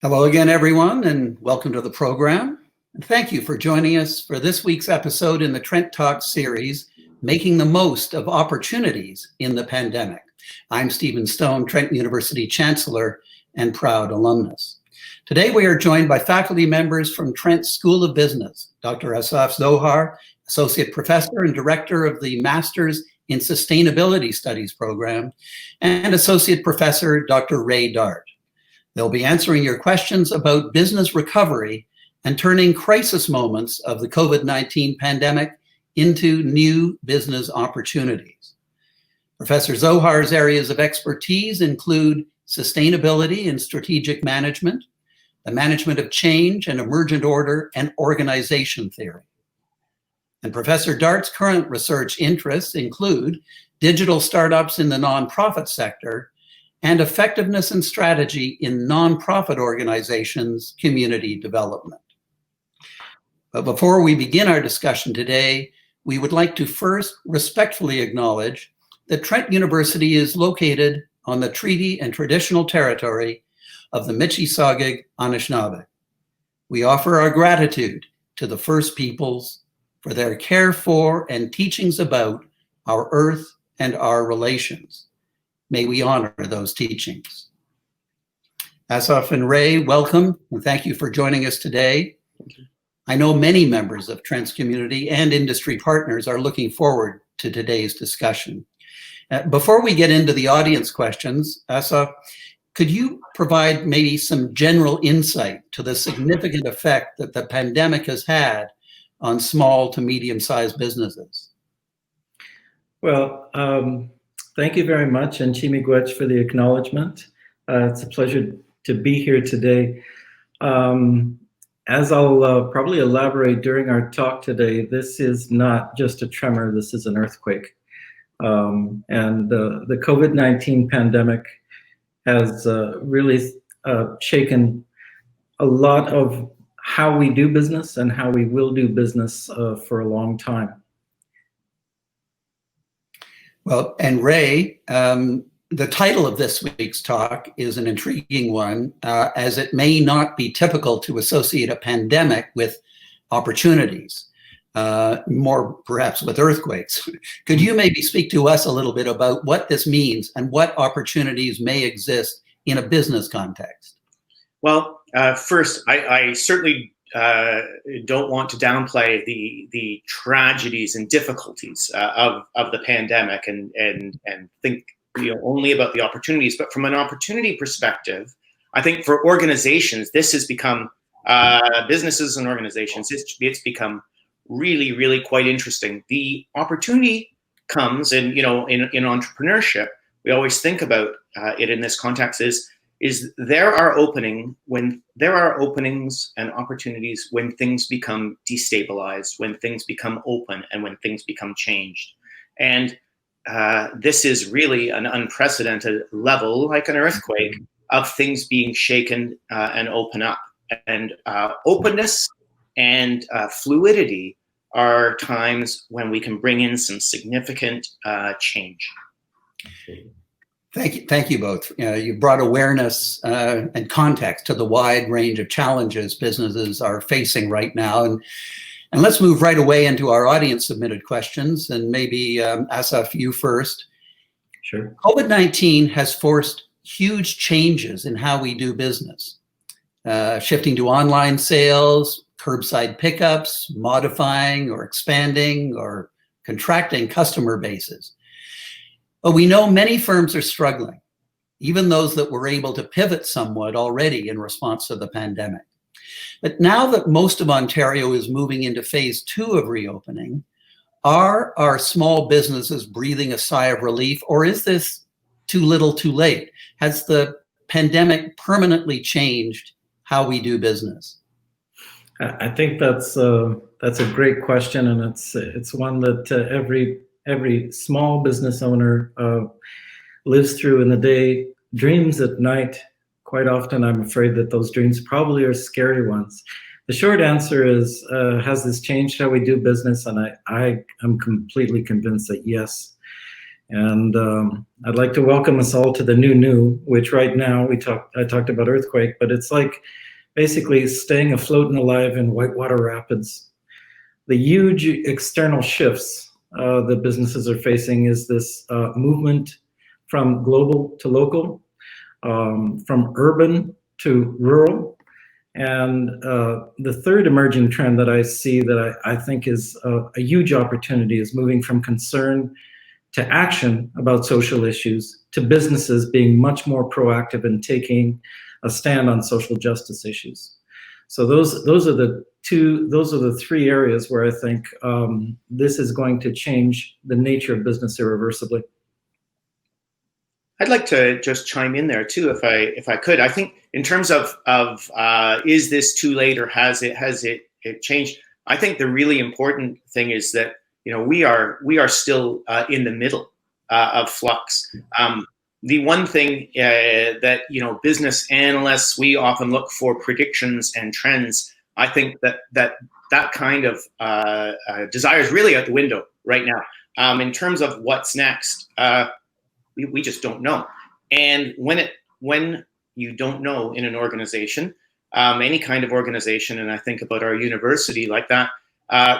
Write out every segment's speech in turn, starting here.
Hello again, everyone, and welcome to the program. And thank you for joining us for this week's episode in the Trent Talk series, Making the Most of Opportunities in the Pandemic. I'm Stephen Stone, Trent University Chancellor and proud alumnus. Today, we are joined by faculty members from Trent School of Business, Dr. Asaf Zohar, Associate Professor and Director of the Masters in Sustainability Studies program, and Associate Professor Dr. Ray Dart. They'll be answering your questions about business recovery and turning crisis moments of the COVID-19 pandemic into new business opportunities. Professor Zohar's areas of expertise include sustainability and strategic management, the management of change and emergent order and organization theory. And Professor Dart's current research interests include digital startups in the nonprofit sector and effectiveness and strategy in nonprofit organizations' community development. But before we begin our discussion today, we would like to first respectfully acknowledge that Trent University is located on the treaty and traditional territory of the Mississauga Anishinaabe. We offer our gratitude to the First Peoples for their care for and teachings about our earth and our relations. May we honor those teachings. Asaf and Ray, welcome, and thank you for joining us today. I know many members of Trent's community and industry partners are looking forward to today's discussion. Before we get into the audience questions, Asaf, could you provide maybe some general insight to the significant effect that the pandemic has had on small to medium-sized businesses? Well, thank you very much, and Chimigwech, for the acknowledgement. It's a pleasure to be here today. As I'll probably elaborate during our talk today, this is not just a tremor, this is an earthquake. And the COVID-19 pandemic has really shaken a lot of how we do business and how we will do business for a long time. Well, and Ray, the title of this week's talk is an intriguing one, as it may not be typical to associate a pandemic with opportunities, more perhaps with earthquakes. Could you maybe speak to us a little bit about what this means and what opportunities may exist in a business context? Well, first, I certainly don't want to downplay the tragedies and difficulties of the pandemic and think only about the opportunities. But from an opportunity perspective, I think for organizations, this has become businesses and organizations. It's become really, really quite interesting. The opportunity comes, and in entrepreneurship, we always think about it in this context is there are openings and opportunities when things become destabilized, when things become open, and when things become changed. And this is really an unprecedented level, like an earthquake, of things being shaken and open up. And openness and fluidity are times when we can bring in some significant change. Thank you both. You brought awareness and context to the wide range of challenges businesses are facing right now. And let's move right away into our audience submitted questions. And maybe Asaf, you first. Sure. COVID-19 has forced huge changes in how we do business, shifting to online sales, curbside pickups, modifying or expanding or contracting customer bases. But we know many firms are struggling, even those that were able to pivot somewhat already in response to the pandemic. But now that most of Ontario is moving into phase 2 of reopening, are our small businesses breathing a sigh of relief, or is this too little too late? Has the pandemic permanently changed how we do business? I think that's a great question, and it's one that every small business owner lives through in the day, dreams at night. Quite often, I'm afraid that those dreams probably are scary ones. The short answer is, has this changed how we do business? And I am completely convinced that yes. And I'd like to welcome us all to the new, which right now I talked about earthquake, but it's like basically staying afloat and alive in whitewater rapids. The huge external shifts that businesses are facing is this movement from global to local, from urban to rural. And the third emerging trend that I see that I think is a huge opportunity is moving from concern to action about social issues, to businesses being much more proactive in taking a stand on social justice issues. So those are the three areas where I think this is going to change the nature of business irreversibly. I'd like to just chime in there too, if I could. I think in terms of is this too late or has it changed? I think the really important thing is that we are still in the middle of flux. The one thing that business analysts, we often look for predictions and trends. I think that kind of desire is really out the window right now. In terms of what's next, we just don't know. And when you don't know in an organization, any kind of organization, and I think about our university like that,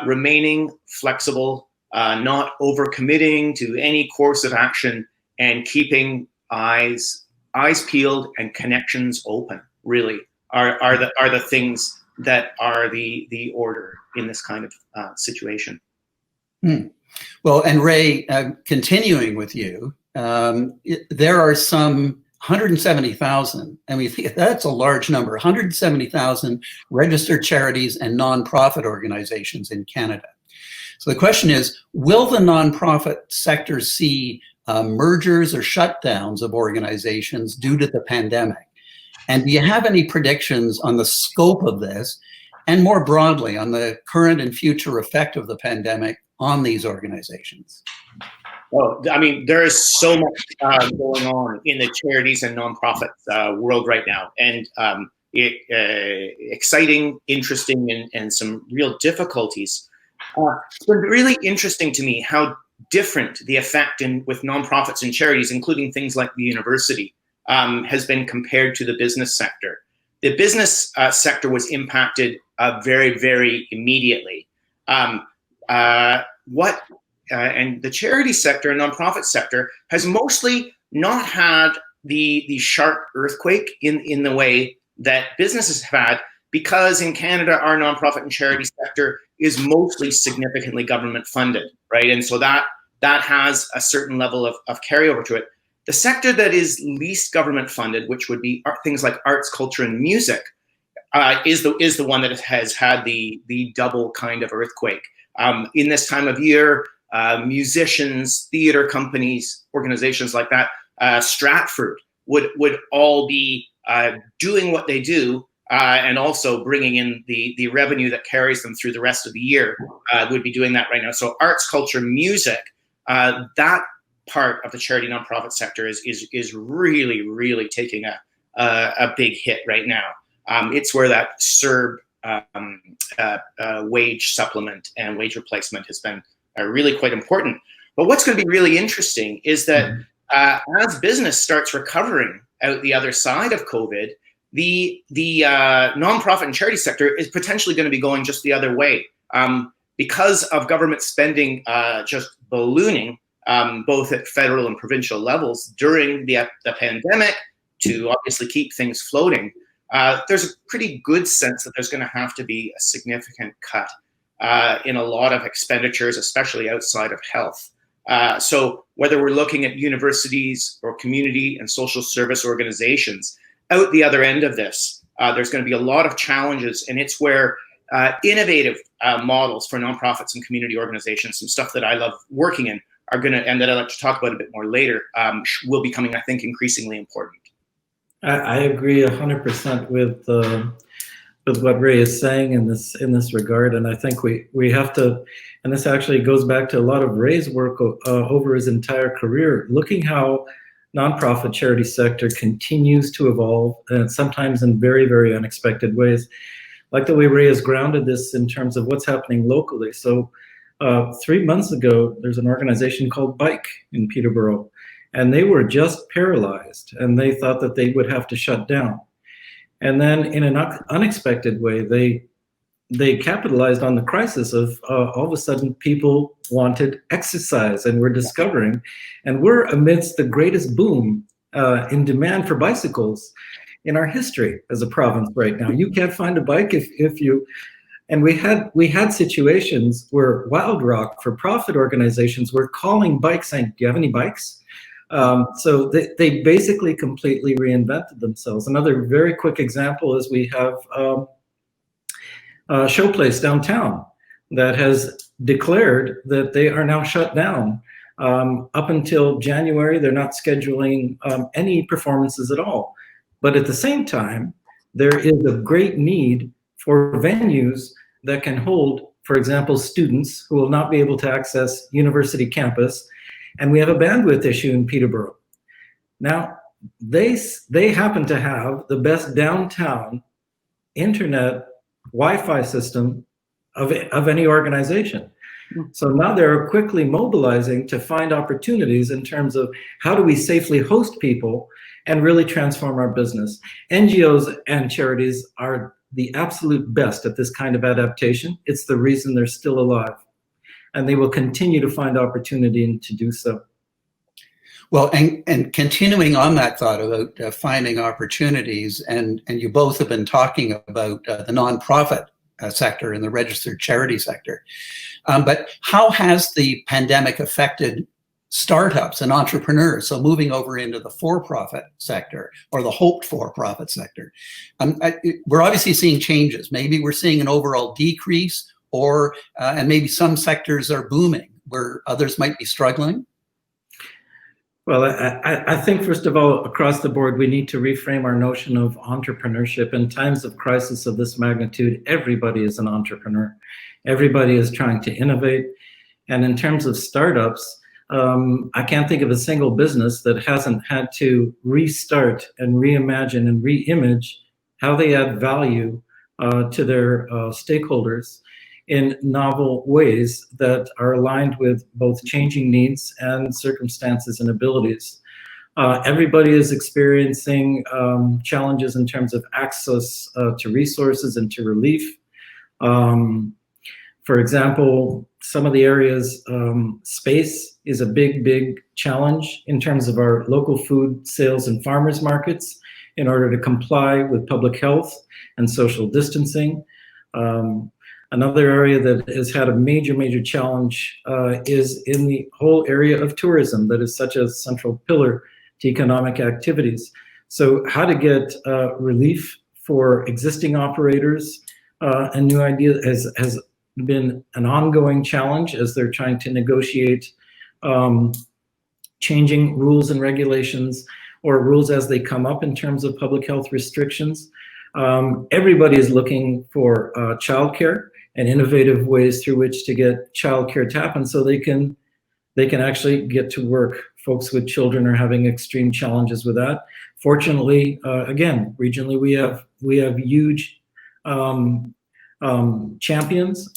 remaining flexible, not overcommitting to any course of action, and keeping eyes peeled and connections open really are the things that are the order in this kind of situation. Well, and Ray, continuing with you, there are some 170,000, and we think that's a large number, 170,000 registered charities and nonprofit organizations in Canada. So the question is, will the nonprofit sector see mergers or shutdowns of organizations due to the pandemic? And do you have any predictions on the scope of this, and more broadly on the current and future effect of the pandemic on these organizations? Well, I mean, there is so much going on in the charities and nonprofits world right now, and exciting, interesting, and some real difficulties. It's been really interesting to me how different the effect with nonprofits and charities, including things like the university, has been compared to the business sector. The business sector was impacted very, very immediately. And the charity sector and nonprofit sector has mostly not had the sharp earthquake in the way that businesses have had, because in Canada, our nonprofit and charity sector is mostly significantly government funded, right? And so that has a certain level of carryover to it. The sector that is least government funded, which would be things like arts, culture, and music, is the one that has had the double kind of earthquake. In this time of year, musicians, theater companies, organizations like that, Stratford would all be doing what they do, and also bringing in the revenue that carries them through the rest of the year, would be doing that right now. So arts, culture, music, that part of the charity nonprofit sector is really, really taking a big hit right now. It's where that CERB wage supplement and wage replacement has been really quite important. But what's going to be really interesting is that as business starts recovering out the other side of COVID, the nonprofit and charity sector is potentially going to be going just the other way, because of government spending just ballooning, both at federal and provincial levels during the pandemic to obviously keep things floating. There's a pretty good sense that there's going to have to be a significant cut in a lot of expenditures, especially outside of health. So whether we're looking at universities or community and social service organizations, out the other end of this, there's going to be a lot of challenges, and it's where innovative models for nonprofits and community organizations, some stuff that I love working in, are going to, and that I'd like to talk about a bit more later, will be becoming, I think, increasingly important. I agree 100% with what Ray is saying in this regard, and I think we have to, and this actually goes back to a lot of Ray's work over his entire career, looking how nonprofit charity sector continues to evolve, and sometimes in very, very unexpected ways. Like the way Ray has grounded this in terms of what's happening locally. So 3 months ago, there's an organization called Bike in Peterborough, and they were just paralyzed, and they thought that they would have to shut down. And then in an unexpected way, they capitalized on the crisis of all of a sudden people wanted exercise and we're discovering, and we're amidst the greatest boom in demand for bicycles in our history as a province right now. You can't find a bike if you, and we had situations where Wild Rock for-profit organizations were calling bikes saying, do you have any bikes? So they basically completely reinvented themselves. Another very quick example is we have a Showplace downtown that has declared that they are now shut down. Up until January, they're not scheduling any performances at all. But at the same time, there is a great need for venues that can hold, for example, students who will not be able to access university campus. And we have a bandwidth issue in Peterborough. Now, they happen to have the best downtown internet Wi-Fi system of any organization. So now they're quickly mobilizing to find opportunities in terms of how do we safely host people and really transform our business. NGOs and charities are the absolute best at this kind of adaptation. It's the reason they're still alive. And they will continue to find opportunity to do so. Well, and continuing on that thought about finding opportunities, and you both have been talking about the nonprofit sector and the registered charity sector. But how has the pandemic affected startups and entrepreneurs? So moving over into the for-profit sector or the hoped for-profit sector. We're obviously seeing changes. Maybe we're seeing an overall decrease, or and maybe some sectors are booming where others might be struggling. Well, I think, first of all, across the board, we need to reframe our notion of entrepreneurship. In times of crisis of this magnitude, everybody is an entrepreneur. Everybody is trying to innovate. And in terms of startups, I can't think of a single business that hasn't had to restart and reimagine and reimage how they add value to their stakeholders in novel ways that are aligned with both changing needs and circumstances and abilities. Everybody is experiencing challenges in terms of access to resources and to relief. For example, some of the areas, space is a big challenge in terms of our local food sales and farmers markets in order to comply with public health and social distancing. Another area that has had a major challenge is in the whole area of tourism that is such a central pillar to economic activities. So how to get relief for existing operators and new ideas has been an ongoing challenge as they're trying to negotiate changing rules and regulations or rules as they come up in terms of public health restrictions. Everybody is looking for childcare and innovative ways through which to get childcare to happen so they can actually get to work. Folks with children are having extreme challenges with that. Fortunately, again, regionally, we have huge champions.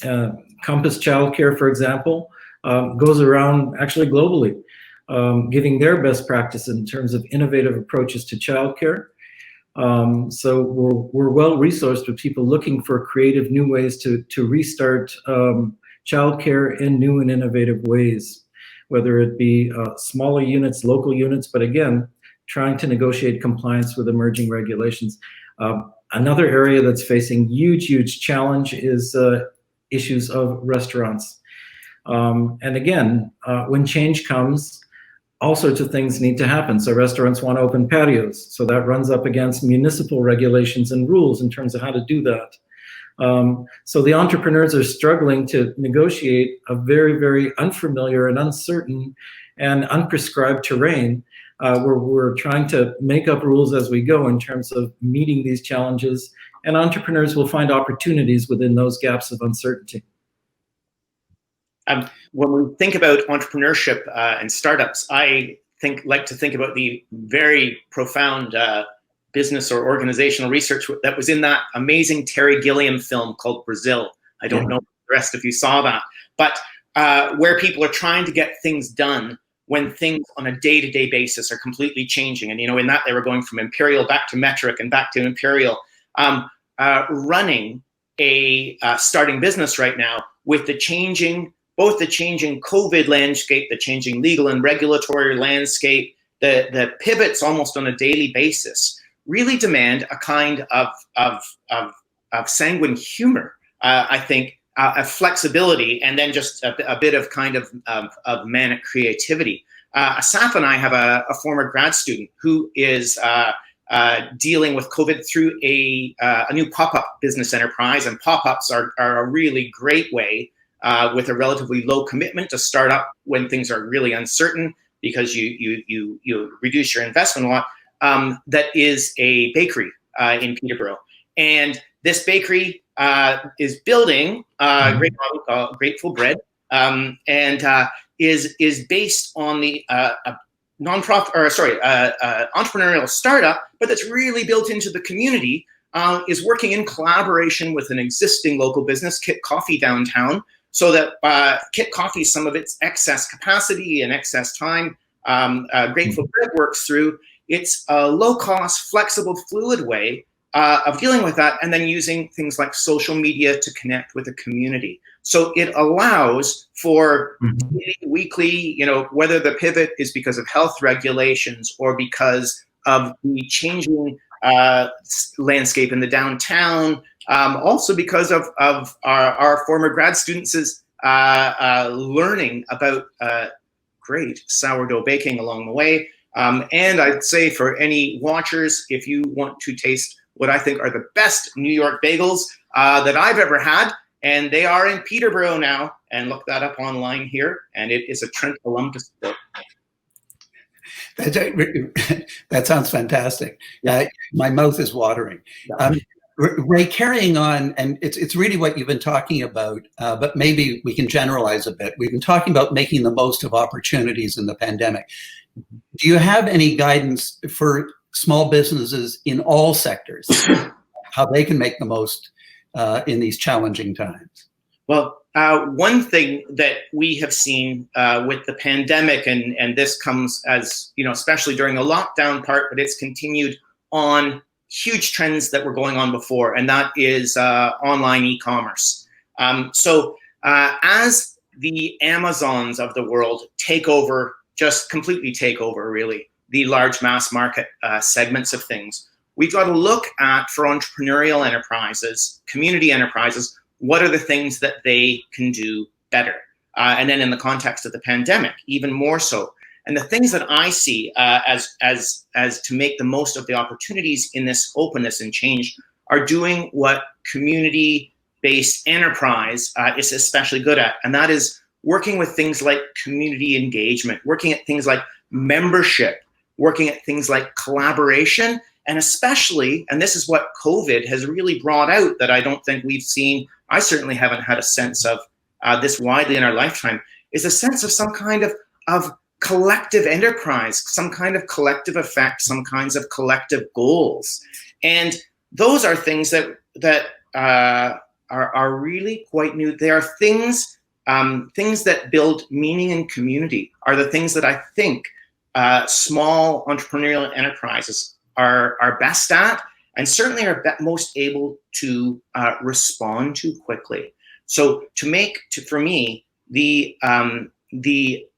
Compass Childcare, for example, goes around actually globally, giving their best practice in terms of innovative approaches to childcare. So we're well resourced with people looking for creative new ways to restart childcare in new and innovative ways, whether it be smaller units, local units, but again, trying to negotiate compliance with emerging regulations. Another area that's facing huge challenge is issues of restaurants. And again, when change comes, all sorts of things need to happen. So restaurants want to open patios. So that runs up against municipal regulations and rules in terms of how to do that. So the entrepreneurs are struggling to negotiate a very unfamiliar and uncertain and unprescribed terrain where we're trying to make up rules as we go in terms of meeting these challenges. And entrepreneurs will find opportunities within those gaps of uncertainty. When we think about entrepreneurship and startups, I like to think about the very profound business or organizational research that was in that amazing Terry Gilliam film called Brazil. I don't know if the rest of you saw that, but where people are trying to get things done when things on a day-to-day basis are completely changing. And, in that they were going from imperial back to metric and back to imperial, running a starting business right now with both the changing COVID landscape, the changing legal and regulatory landscape, the pivots almost on a daily basis really demand a kind of sanguine humor, I think, a flexibility, and then just a bit of kind of manic creativity. Asaf and I have a former grad student who is dealing with COVID through a new pop-up business enterprise, and pop-ups are a really great way with a relatively low commitment to start up when things are really uncertain, because you reduce your investment a lot. That is a bakery in Peterborough, and this bakery is building a great model called Grateful Bread, and is based on the entrepreneurial startup, but that's really built into the community. Is working in collaboration with an existing local business, Kit Coffee downtown, so that Kit Coffee, some of its excess capacity and excess time, Grateful Bread works through. It's a low-cost, flexible, fluid way of dealing with that, and then using things like social media to connect with the community. So it allows for daily, weekly, whether the pivot is because of health regulations or because of the changing landscape in the downtown, also because of our former grad students' learning about great sourdough baking along the way. And I'd say for any watchers, if you want to taste what I think are the best New York bagels that I've ever had, and they are in Peterborough now, and look that up online here, and it is a Trent alum to support. That sounds fantastic. Yeah. My mouth is watering. Yeah. Ray, carrying on, and it's really what you've been talking about, but maybe we can generalize a bit. We've been talking about making the most of opportunities in the pandemic. Do you have any guidance for small businesses in all sectors, how they can make the most in these challenging times? Well, one thing that we have seen with the pandemic, and this comes as, especially during the lockdown part, but it's continued on huge trends that were going on before, and that is online e-commerce. So as the Amazons of the world just completely take over, really, the large mass market segments of things, we've got to look at, for entrepreneurial enterprises, community enterprises, what are the things that they can do better? And then in the context of the pandemic, even more so. And the things that I see as to make the most of the opportunities in this openness and change are doing what community-based enterprise is especially good at. And that is working with things like community engagement, working at things like membership, working at things like collaboration, and especially, and this is what COVID has really brought out that I don't think we've seen, I certainly haven't had a sense of this widely in our lifetime, is a sense of some kind of collective enterprise, some kind of collective effect, some kinds of collective goals. And those are things that are really quite new. They are things that build meaning in community, are the things that I think small entrepreneurial enterprises are best at, and certainly are most able to respond to quickly. So for me, the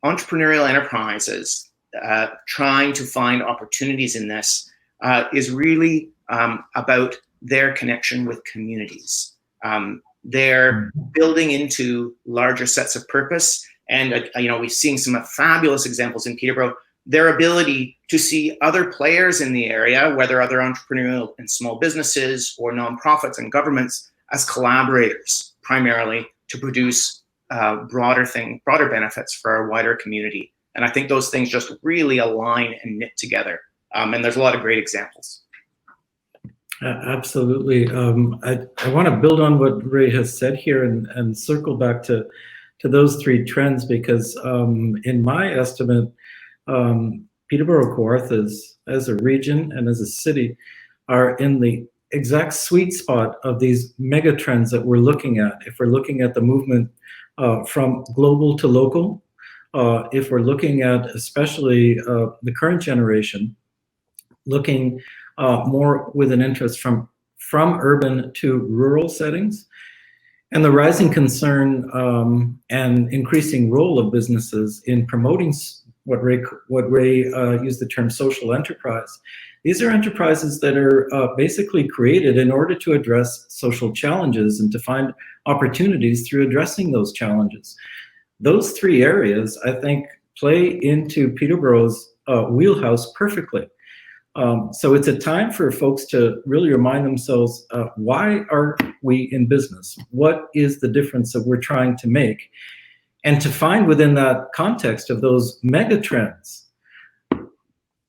entrepreneurial enterprises trying to find opportunities in this is really about their connection with communities. They're building into larger sets of purpose, and we've seen some fabulous examples in Peterborough. Their ability to see other players in the area, whether other entrepreneurial and small businesses or nonprofits and governments, as collaborators, primarily to produce broader benefits for our wider community. And I think those things just really align and knit together. And there's a lot of great examples. Absolutely. I want to build on what Ray has said here and circle back to those three trends, because in my estimate, Peterborough Kawartha as a region and as a city are in the exact sweet spot of these mega trends that we're looking at. If we're looking at the movement from global to local. If we're looking at especially the current generation, looking more with an interest from urban to rural settings, and the rising concern and increasing role of businesses in promoting what Ray used the term social enterprise. These are enterprises that are basically created in order to address social challenges and to find opportunities through addressing those challenges. Those three areas, I think, play into Peterborough's wheelhouse perfectly. So it's a time for folks to really remind themselves, why are we in business? What is the difference that we're trying to make? And to find within that context of those mega trends,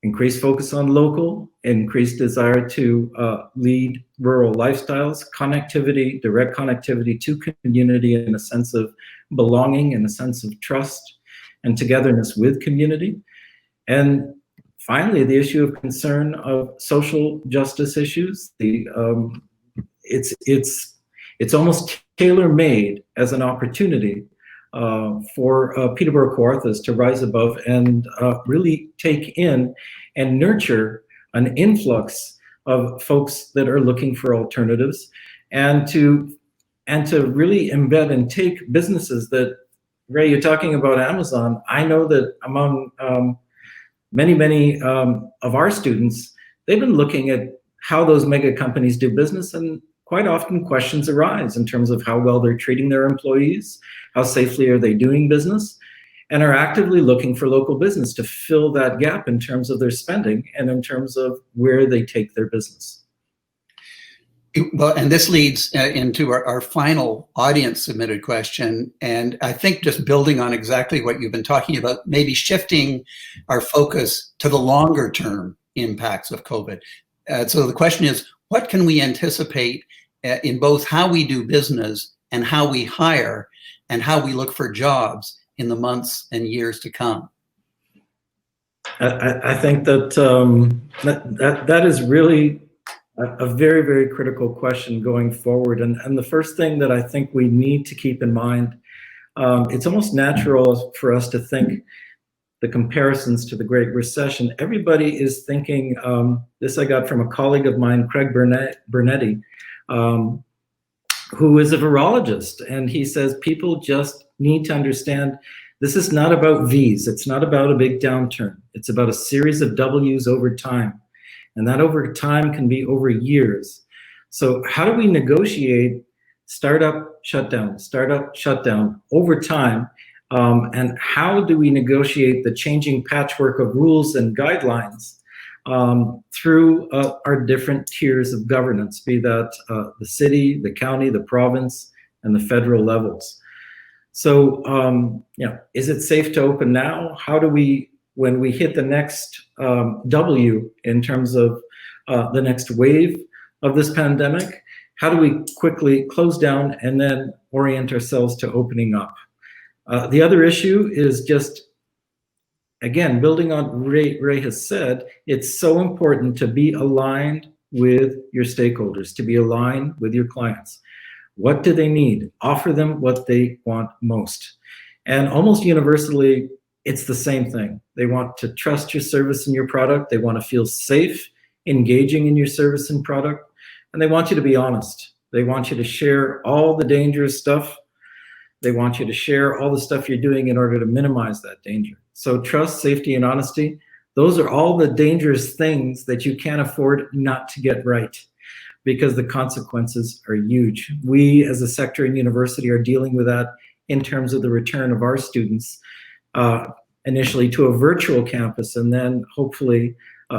increased focus on local, increased desire to lead rural lifestyles, connectivity, direct connectivity to community in a sense of belonging, in a sense of trust and togetherness with community. And finally, the issue of concern of social justice issues. It's almost tailor-made as an opportunity for Peterborough Kawarthas to rise above and really take in and nurture an influx of folks that are looking for alternatives, and to really embed and take businesses that, Ray, you're talking about Amazon. I know that among many of our students, they've been looking at how those mega companies do business, and quite often questions arise in terms of how well they're treating their employees, how safely are they doing business, and are actively looking for local business to fill that gap in terms of their spending and in terms of where they take their business. Well, and this leads into our final audience submitted question. And I think just building on exactly what you've been talking about, maybe shifting our focus to the longer term impacts of COVID. So the question is, what can we anticipate in both how we do business and how we hire and how we look for jobs in the months and years to come? I think that that is really a very, very critical question going forward. And the first thing that I think we need to keep in mind, it's almost natural for us to think the comparisons to the Great Recession. Everybody is thinking, this I got from a colleague of mine, Craig Bernetti, who is a virologist. And he says people just need to understand this is not about V's. It's not about a big downturn. It's about a series of W's over time. And that over time can be over years. So how do we negotiate startup, shutdown over time? And how do we negotiate the changing patchwork of rules and guidelines through our different tiers of governance, be that the city, the county, the province, and the federal levels? So, is it safe to open now? How do we, when we hit the next W in terms of the next wave of this pandemic, how do we quickly close down and then orient ourselves to opening up? The other issue is just, again, building on Ray has said, it's so important to be aligned with your stakeholders, to be aligned with your clients. What do they need? Offer them what they want most. And almost universally, it's the same thing. They want to trust your service and your product. They want to feel safe engaging in your service and product. And they want you to be honest. They want you to share all the dangerous stuff. They want you to share all the stuff you're doing in order to minimize that danger. So trust, safety, and honesty, those are all the dangerous things that you can't afford not to get right, because the consequences are huge. We as a sector and university are dealing with that in terms of the return of our students, initially to a virtual campus, and then hopefully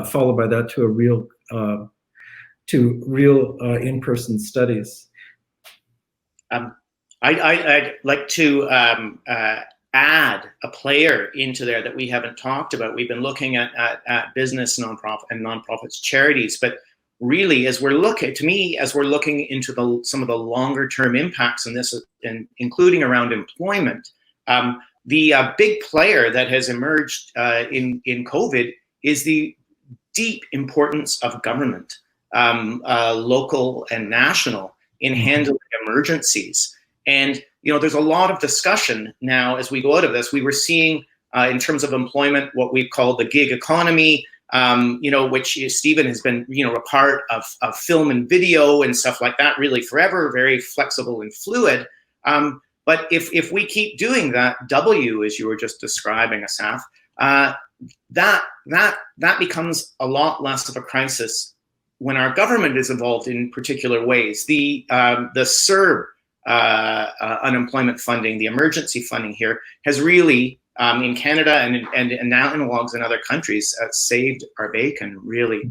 followed by that to a real in-person studies. I'd like to add a player into there that we haven't talked about. We've been looking at business, nonprofits, charities, but really, as we're looking into some of the longer term impacts in this, and including around employment, the big player that has emerged in COVID is the deep importance of government, local and national, in handling emergencies. And there's a lot of discussion now as we go out of this. We were seeing in terms of employment what we've called the gig economy, which Stephen has been, a part of film and video and stuff like that really forever, very flexible and fluid. But if we keep doing that W, as you were just describing, Asaf, that becomes a lot less of a crisis when our government is involved in particular ways. The CERB unemployment funding, the emergency funding here, has really, in Canada and now analogs in other countries, saved our bacon, really.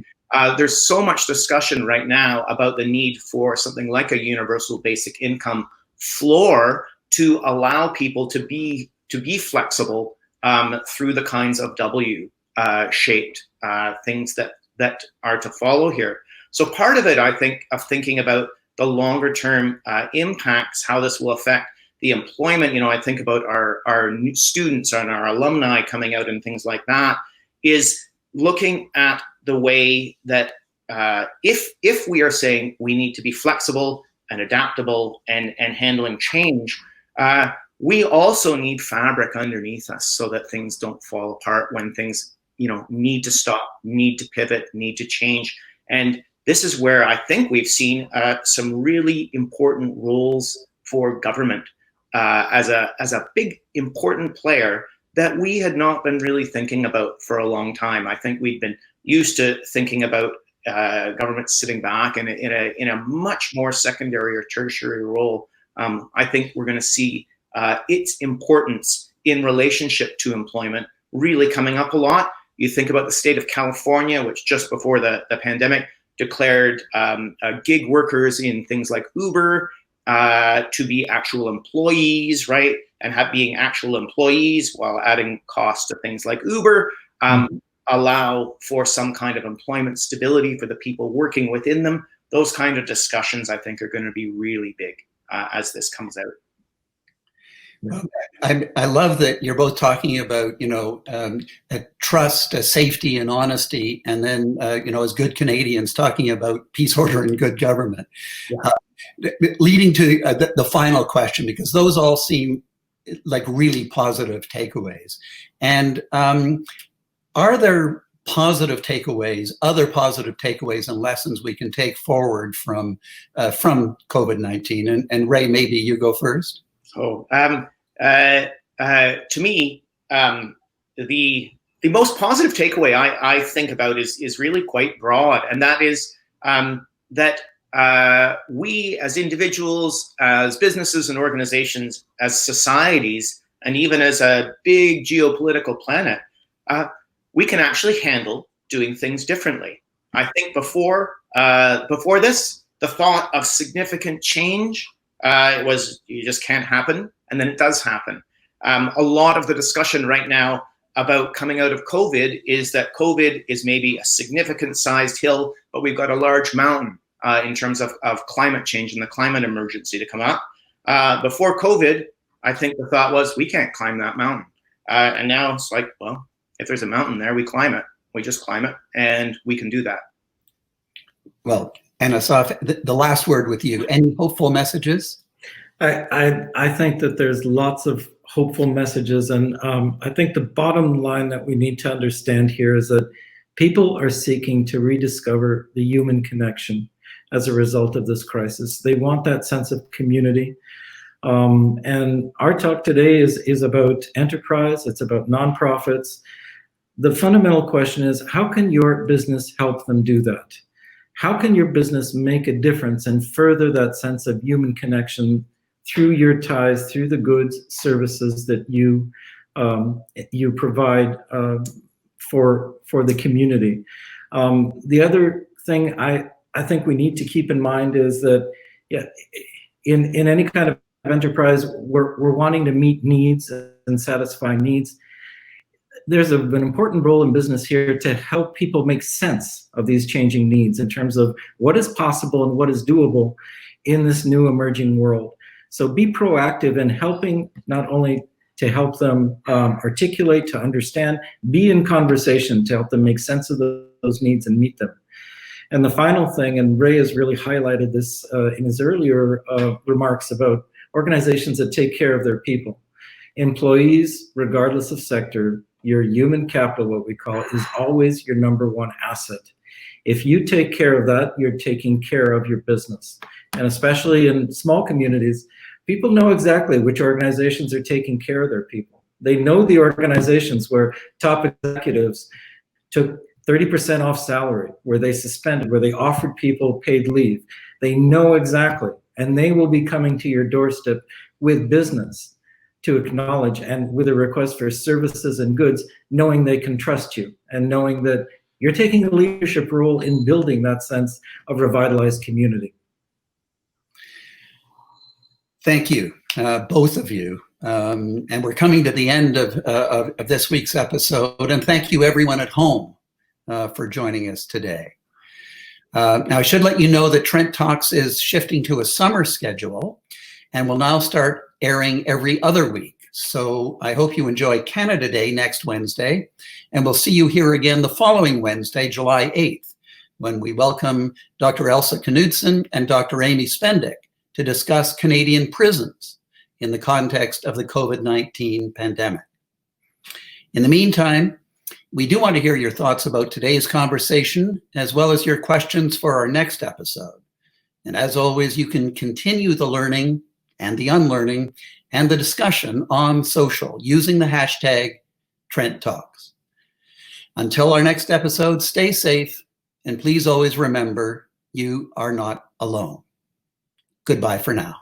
There's so much discussion right now about the need for something like a universal basic income floor to allow people to be flexible through the kinds of W-shaped things that are to follow here. So part of it, I think, of thinking about the longer term impacts, how this will affect the employment, I think about our new students and our alumni coming out and things like that, is looking at the way that if we are saying we need to be flexible and adaptable and handling change, we also need fabric underneath us so that things don't fall apart when things, need to stop, need to pivot, need to change. And this is where I think we've seen some really important roles for government as a big, important player that we had not been really thinking about for a long time. I think we've been used to thinking about government sitting back in a much more secondary or tertiary role. I think we're going to see its importance in relationship to employment really coming up a lot. You think about the state of California, which just before the pandemic declared gig workers in things like Uber to be actual employees, right? And being actual employees while adding cost to things like Uber, allow for some kind of employment stability for the people working within them. Those kind of discussions, I think, are going to be really big as this comes out. I love that you're both talking about, trust, safety, and honesty, and then, as good Canadians, talking about peace, order, and good government. Yeah. Leading to the final question, because those all seem like really positive takeaways. And are there positive takeaways, other positive takeaways and lessons we can take forward from COVID-19? And Ray, maybe you go first. To me, the most positive takeaway I think about is really quite broad, and that is that we as individuals, as businesses and organizations, as societies, and even as a big geopolitical planet, we can actually handle doing things differently. I think before this, the thought of significant change was you just can't happen, and then it does happen. A lot of the discussion right now about coming out of COVID is that COVID is maybe a significant sized hill, but we've got a large mountain in terms of climate change and the climate emergency to come up. Before COVID, I think the thought was we can't climb that mountain. And now it's like, well, if there's a mountain there, we climb it. We just climb it, and we can do that. Well, and Asaf, the last word with you. Any hopeful messages? I think that there's lots of hopeful messages, and I think the bottom line that we need to understand here is that people are seeking to rediscover the human connection as a result of this crisis. They want that sense of community. And our talk today is about enterprise, it's about nonprofits. The fundamental question is, how can your business help them do that? How can your business make a difference and further that sense of human connection through your ties, through the goods, services that you provide for the community? The other thing I think we need to keep in mind is that in any kind of enterprise, we're wanting to meet needs and satisfy needs. There's an important role in business here to help people make sense of these changing needs in terms of what is possible and what is doable in this new emerging world. So be proactive in helping, not only to help them articulate, to understand, be in conversation to help them make sense of those needs and meet them. And the final thing, and Ray has really highlighted this in his earlier remarks about organizations that take care of their people. Employees, regardless of sector, your human capital, what we call it, is always your number one asset. If you take care of that, you're taking care of your business. And especially in small communities, people know exactly which organizations are taking care of their people. They know the organizations where top executives took 30% off salary, where they suspended, where they offered people paid leave. They know exactly, and they will be coming to your doorstep with business to acknowledge and with a request for services and goods, knowing they can trust you and knowing that you're taking a leadership role in building that sense of revitalized community. Thank you, both of you. And we're coming to the end of this week's episode. And thank you, everyone at home, for joining us today. Now, I should let you know that Trent Talks is shifting to a summer schedule and will now start airing every other week. So I hope you enjoy Canada Day next Wednesday, and we'll see you here again the following Wednesday, July 8th, when we welcome Dr. Elsa Knudsen and Dr. Amy Spendick to discuss Canadian prisons in the context of the COVID-19 pandemic. In the meantime, we do want to hear your thoughts about today's conversation, as well as your questions for our next episode. And as always, you can continue the learning and the unlearning and the discussion on social using the hashtag Trent Talks. Until our next episode, stay safe, and please always remember, you are not alone. Goodbye for now.